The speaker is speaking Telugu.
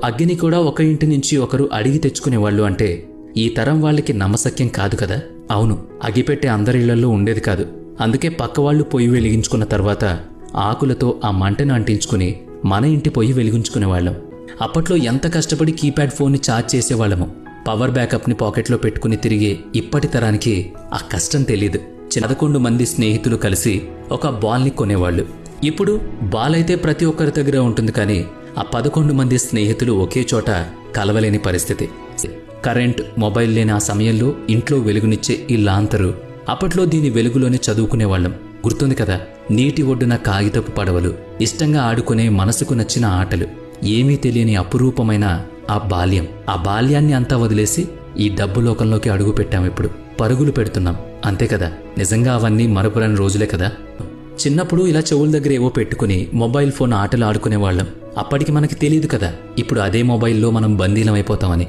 అగ్గిని కూడా ఒక ఇంటి నుంచి ఒకరు అడిగి తెచ్చుకునేవాళ్ళు అంటే ఈ తరం వాళ్ళకి నమ్మశక్యం కాదు కదా. అవును, అగ్గిపెట్టె అందరిళ్లల్లో ఉండేది కాదు. అందుకే పక్కవాళ్లు పొయ్యి వెలిగించుకున్న తర్వాత ఆకులతో ఆ మంటను అంటించుకుని మన ఇంటి పొయ్యి వెలిగించుకునేవాళ్ళం. అప్పట్లో ఎంత కష్టపడి కీప్యాడ్ ఫోన్ని ఛార్జ్ చేసేవాళ్ళము. పవర్ బ్యాకప్ని పాకెట్లో పెట్టుకుని తిరిగే ఇప్పటి తరానికి ఆ కష్టం తెలీదు. 11 మంది స్నేహితులు కలిసి ఒక బాల్ని కొనేవాళ్ళు. ఇప్పుడు బాల్ అయితే ప్రతి ఒక్కరి దగ్గర ఉంటుంది, కానీ ఆ 11 మంది స్నేహితులు ఒకే చోట కలవలేని పరిస్థితి. కరెంట్, మొబైల్ లేని ఆ సమయంలో ఇంట్లో వెలుగునిచ్చే ఈ లాంతరు. అప్పట్లో దీని వెలుగులోనే చదువుకునేవాళ్ళం. గుర్తుంది కదా, నీటి ఒడ్డున కాగితపు పడవలు, ఇష్టంగా ఆడుకునే మనసుకు నచ్చిన ఆటలు, ఏమీ తెలియని అపురూపమైన ఆ బాల్యం. ఆ బాల్యాన్ని అంతా వదిలేసి ఈ డబ్బు లోకంలోకి అడుగు పెట్టాం. ఇప్పుడు పరుగులు పెడుతున్నాం, అంతే కదా. నిజంగా అవన్నీ మరపురాని రోజులే కదా. చిన్నప్పుడు ఇలా చెవుల దగ్గర ఏవో పెట్టుకుని మొబైల్ ఫోన్ ఆటలు ఆడుకునేవాళ్ళం. అప్పటికి మనకి తెలియదు కదా ఇప్పుడు అదే మొబైల్లో మనం బందీలం అయిపోతామని.